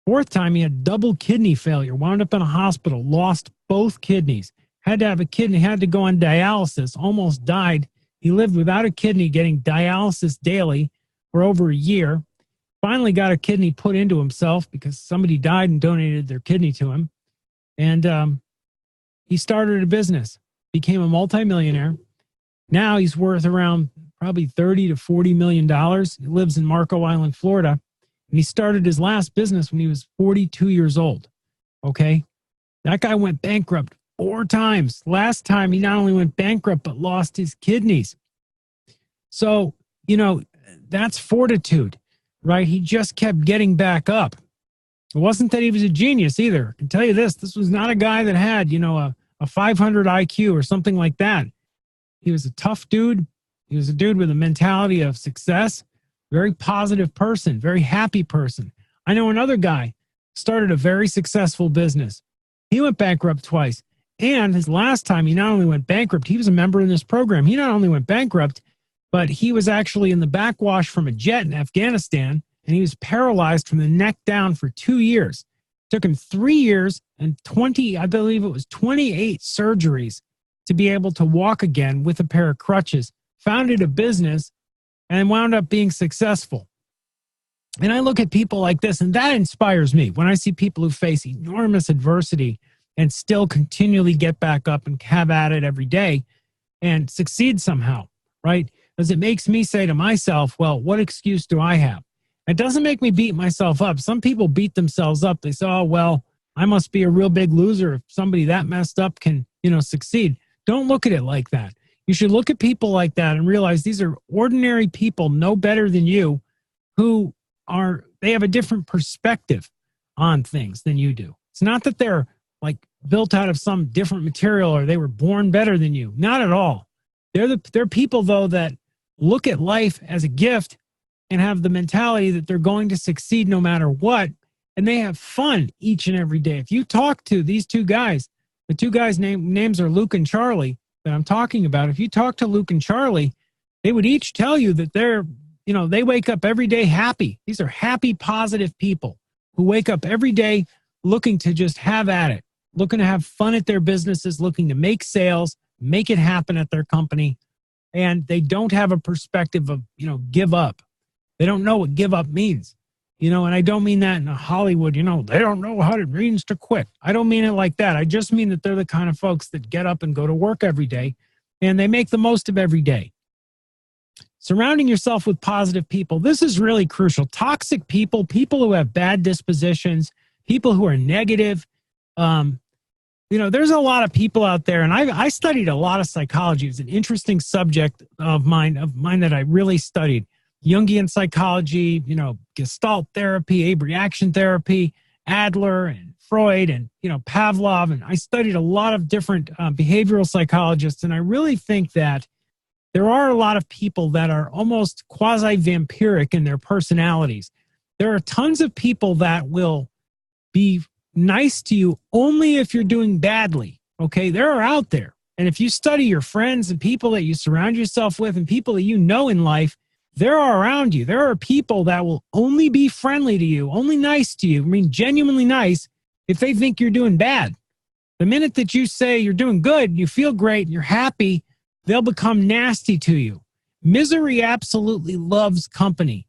4th time, he had double kidney failure, wound up in a hospital, lost both kidneys, had to have a kidney, had to go on dialysis, almost died. He lived without a kidney, getting dialysis daily for over a year. Finally got a kidney put into himself because somebody died and donated their kidney to him. And he started a business, became a multimillionaire. Now he's worth around probably $30 to $40 million. He lives in Marco Island, Florida. And he started his last business when he was 42 years old. Okay? That guy went bankrupt 4 times. Last time, he not only went bankrupt, but lost his kidneys. So, that's fortitude, right? He just kept getting back up. It wasn't that he was a genius either. I can tell you this was not a guy that had, a 500 IQ or something like that. He was a tough dude. He was a dude with a mentality of success, very positive person, very happy person. I know another guy started a very successful business. He went bankrupt twice. And his last time, he not only went bankrupt, he was a member in this program. He not only went bankrupt, but he was actually in the backwash from a jet in Afghanistan, and he was paralyzed from the neck down for 2 years. It took him 3 years and 28 surgeries to be able to walk again with a pair of crutches, founded a business, and wound up being successful. And I look at people like this, and that inspires me when I see people who face enormous adversity and still continually get back up and have at it every day and succeed somehow, right? Because it makes me say to myself, well, what excuse do I have? It doesn't make me beat myself up. Some people beat themselves up. They say, oh, well, I must be a real big loser if somebody that messed up can, succeed. Don't look at it like that. You should look at people like that and realize these are ordinary people, no better than you, who they have a different perspective on things than you do. It's not that they're like built out of some different material or they were born better than you. Not at all. They're people, though, that look at life as a gift and have the mentality that they're going to succeed no matter what. And they have fun each and every day. If you talk to these two guys, the two guys' names are Luke and Charlie that I'm talking about. If you talk to Luke and Charlie, they would each tell you that they wake up every day happy. These are happy, positive people who wake up every day looking to just have at it, looking to have fun at their businesses, looking to make sales, make it happen at their company. And they don't have a perspective of, give up. They don't know what give up means, and I don't mean that in a Hollywood, they don't know what it means to quit. I don't mean it like that. I just mean that they're the kind of folks that get up and go to work every day and they make the most of every day. Surrounding yourself with positive people. This is really crucial. Toxic people, people who have bad dispositions, people who are negative. There's a lot of people out there, and I studied a lot of psychology. It's an interesting subject of mine that I really studied. Jungian psychology, Gestalt therapy, abreaction therapy, Adler and Freud and, Pavlov. And I studied a lot of different behavioral psychologists. And I really think that there are a lot of people that are almost quasi-vampiric in their personalities. There are tons of people that will be nice to you only if you're doing badly. Okay, they're out there. And if you study your friends and people that you surround yourself with and people that you know in life, they're all around you. There are people that will only be friendly to you, only nice to you. I mean, genuinely nice if they think you're doing bad. The minute that you say you're doing good, you feel great, and you're happy, they'll become nasty to you. Misery absolutely loves company.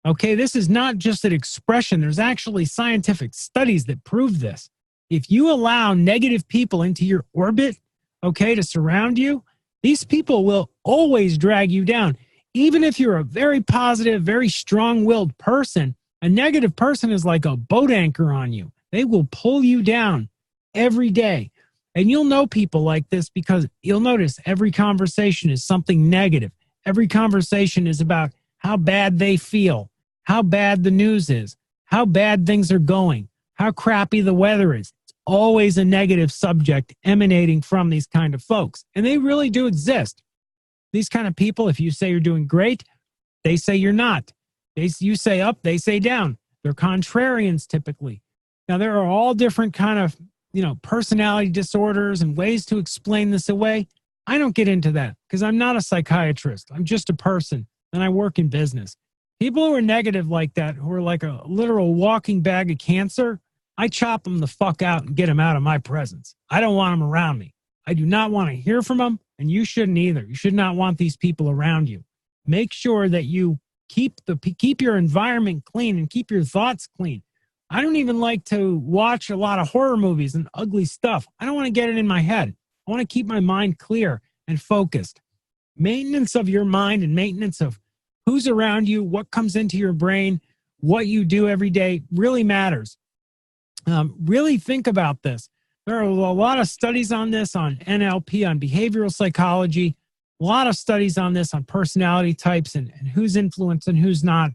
Okay, this is not just an expression. There's actually scientific studies that prove this. If you allow negative people into your orbit, okay, to surround you, these people will always drag you down. Even if you're a very positive, very strong-willed person, a negative person is like a boat anchor on you. They will pull you down every day. And you'll know people like this because you'll notice every conversation is something negative. Every conversation is about how bad they feel, how bad the news is, how bad things are going, how crappy the weather is. It's always a negative subject emanating from these kind of folks. And they really do exist. These kind of people, if you say you're doing great, they say you're not. You say up, they say down. They're contrarians typically. Now, there are all different kind of, personality disorders and ways to explain this away. I don't get into that because I'm not a psychiatrist. I'm just a person and I work in business. People who are negative like that, who are like a literal walking bag of cancer, I chop them the fuck out and get them out of my presence. I don't want them around me. I do not want to hear from them, and you shouldn't either. You should not want these people around you. Make sure that you keep your environment clean and keep your thoughts clean. I don't even like to watch a lot of horror movies and ugly stuff. I don't want to get it in my head. I want to keep my mind clear and focused. Maintenance of your mind and maintenance of who's around you, what comes into your brain, what you do every day really matters. Really think about this. There are a lot of studies on this, on NLP, on behavioral psychology, a lot of studies on this, on personality types and who's influenced and who's not.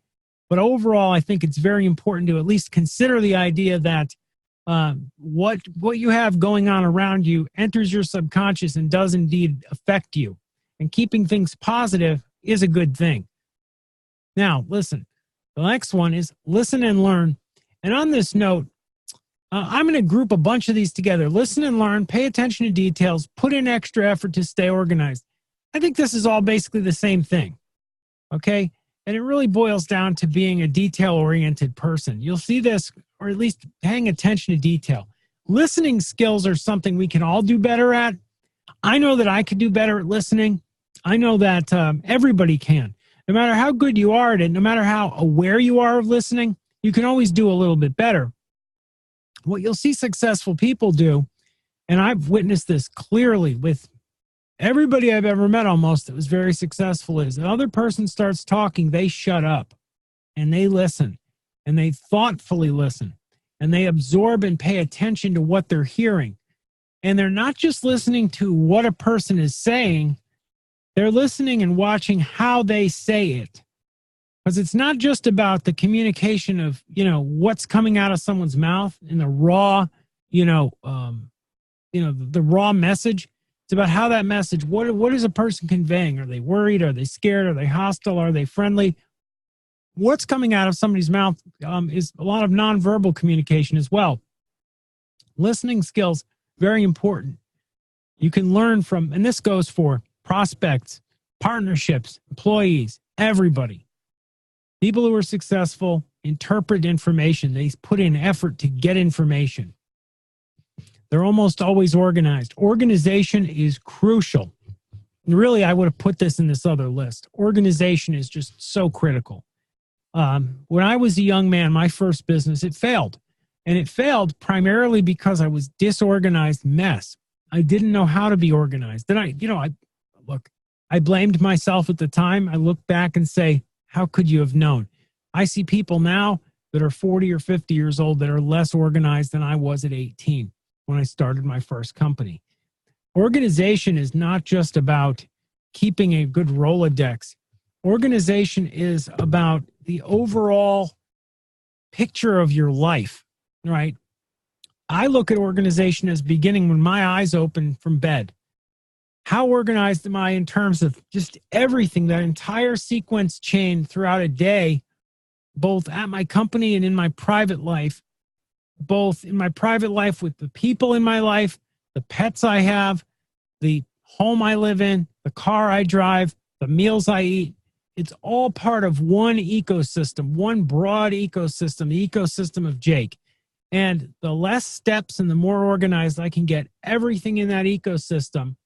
But overall, I think it's very important to at least consider the idea that what you have going on around you enters your subconscious and does indeed affect you. And keeping things positive is a good thing. Now, listen, the next one is listen and learn. And on this note, I'm going to group a bunch of these together. Listen and learn, pay attention to details, put in extra effort to stay organized. I think this is all basically the same thing, okay? And it really boils down to being a detail-oriented person. You'll see this, or at least paying attention to detail. Listening skills are something we can all do better at. I know that I could do better at listening. I know that everybody can. no matter how good you are at it, no matter how aware you are of listening, you can always do a little bit better. What you'll see successful people do, and I've witnessed this clearly with everybody I've ever met almost that was very successful, is the other person starts talking, they shut up and they listen and they thoughtfully listen and they absorb and pay attention to what they're hearing. And they're not just listening to what a person is saying, they're listening and watching how they say it. Because it's not just about the communication of, what's coming out of someone's mouth in the raw, the raw message. It's about how that message, what is a person conveying? Are they worried? Are they scared? Are they hostile? Are they friendly? What's coming out of somebody's mouth is a lot of nonverbal communication as well. Listening skills, very important. You can learn from, and this goes for prospects, partnerships, employees, everybody. People who are successful interpret information. They put in effort to get information. They're almost always organized. Organization is crucial. And really, I would have put this in this other list. Organization is just so critical. When I was a young man, my first business, it failed. And it failed primarily because I was disorganized mess. I didn't know how to be organized. Then I blamed myself at the time. I look back and say, how could you have known? I see people now that are 40 or 50 years old that are less organized than I was at 18 when I started my first company. Organization is not just about keeping a good Rolodex. Organization is about the overall picture of your life, right? I look at organization as beginning when my eyes open from bed. How organized am I in terms of just everything, that entire sequence chain throughout a day, both at my company and in my private life, both in my private life with the people in my life, the pets I have, the home I live in, the car I drive, the meals I eat. It's all part of one ecosystem, one broad ecosystem, the ecosystem of Jake. And the less steps and the more organized I can get everything in that ecosystem,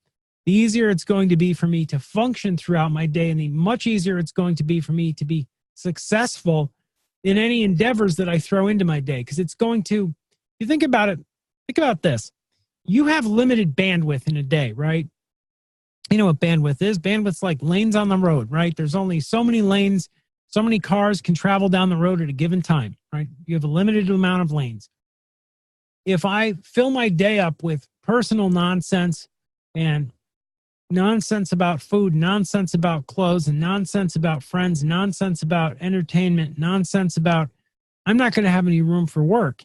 the easier it's going to be for me to function throughout my day, and the much easier it's going to be for me to be successful in any endeavors that I throw into my day. Because it's going to, you think about it, think about this. You have limited bandwidth in a day, right? You know what bandwidth is? Bandwidth's like lanes on the road, right? There's only so many lanes, so many cars can travel down the road at a given time, right? You have a limited amount of lanes. If I fill my day up with personal nonsense and nonsense about food, nonsense about clothes, and nonsense about friends, nonsense about entertainment, nonsense about, I'm not going to have any room for work.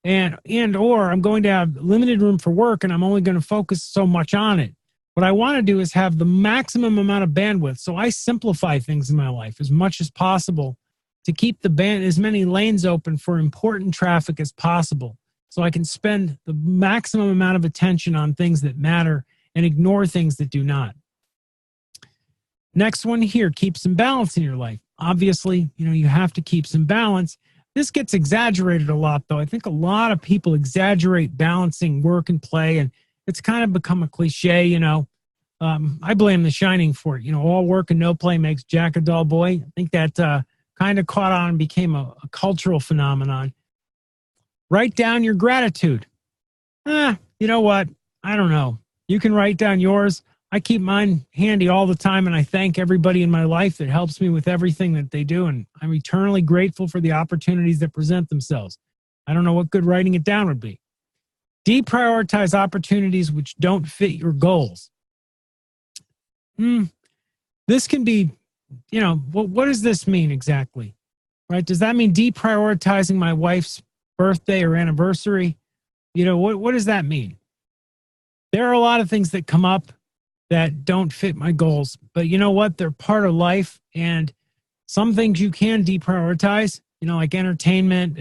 Or I'm going to have limited room for work and I'm only going to focus so much on it. What I want to do is have the maximum amount of bandwidth. So I simplify things in my life as much as possible to keep as many lanes open for important traffic as possible. So I can spend the maximum amount of attention on things that matter and ignore things that do not. Next one here, keep some balance in your life. Obviously, you have to keep some balance. This gets exaggerated a lot, though. I think a lot of people exaggerate balancing work and play, and it's kind of become a cliche, I blame The Shining for it. All work and no play makes Jack a dull boy. I think that kind of caught on and became a cultural phenomenon. Write down your gratitude. You know what? I don't know. You can write down yours. I keep mine handy all the time, and I thank everybody in my life that helps me with everything that they do, and I'm eternally grateful for the opportunities that present themselves. I don't know what good writing it down would be. Deprioritize opportunities which don't fit your goals. This can be, what does this mean exactly? Right? Does that mean deprioritizing my wife's birthday or anniversary? What does that mean? There are a lot of things that come up that don't fit my goals, but you know what? They're part of life, and some things you can deprioritize, like entertainment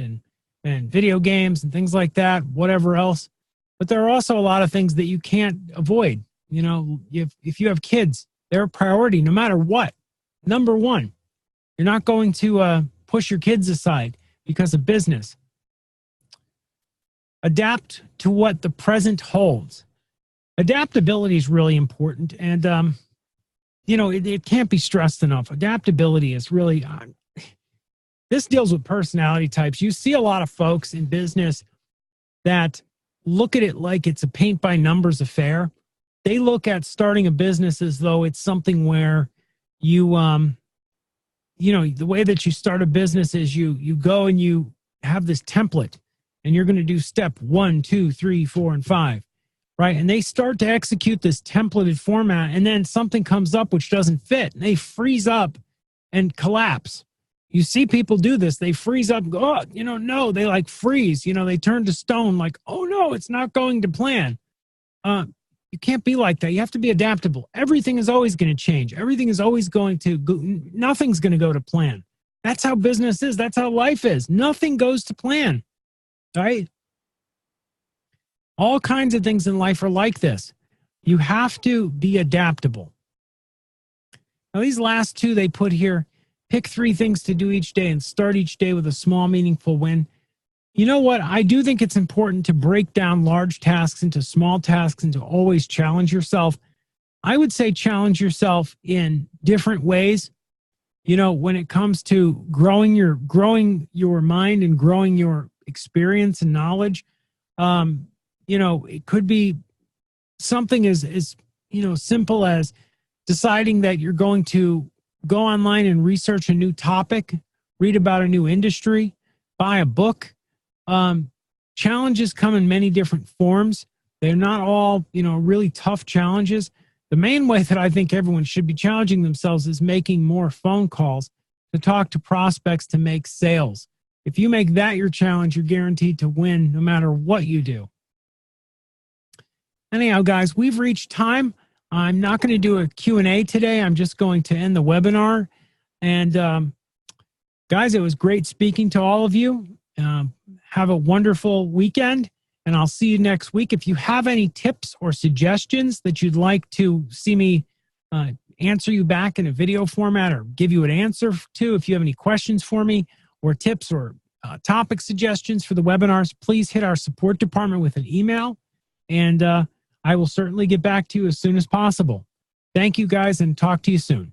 and video games and things like that, whatever else. But there are also a lot of things that you can't avoid. If you have kids, they're a priority no matter what. Number one, you're not going to push your kids aside because of business. Adapt to what the present holds. Adaptability is really important. And it can't be stressed enough. Adaptability is really, this deals with personality types. You see a lot of folks in business that look at it like it's a paint by numbers affair. They look at starting a business as though it's something where you, the way that you start a business is you go and you have this template and you're going to do step 1, 2, 3, 4, and 5, right? And they start to execute this templated format, and then something comes up which doesn't fit, and they freeze up and collapse. You see people do this. They freeze up and go, oh, no, they like freeze. They turn to stone like, oh, no, it's not going to plan. You can't be like that. You have to be adaptable. Everything is always going to change. Everything is always going to go. Nothing's going to go to plan. That's how business is. That's how life is. Nothing goes to plan, right? All kinds of things in life are like this. You have to be adaptable. Now, these last two they put here, pick 3 things to do each day and start each day with a small, meaningful win. You know what? I do think it's important to break down large tasks into small tasks and to always challenge yourself. I would say challenge yourself in different ways. When it comes to growing your mind and growing your experience and knowledge, it could be something as simple as deciding that you're going to go online and research a new topic, read about a new industry, buy a book. Challenges come in many different forms. They're not all, really tough challenges. The main way that I think everyone should be challenging themselves is making more phone calls to talk to prospects to make sales. If you make that your challenge, you're guaranteed to win no matter what you do. Anyhow, guys, we've reached time. I'm not going to do a Q&A today. I'm just going to end the webinar. And guys, it was great speaking to all of you. Have a wonderful weekend, and I'll see you next week. If you have any tips or suggestions that you'd like to see me answer you back in a video format or give you an answer to, if you have any questions for me or tips or topic suggestions for the webinars, please hit our support department with an email, and I will certainly get back to you as soon as possible. Thank you, guys, and talk to you soon.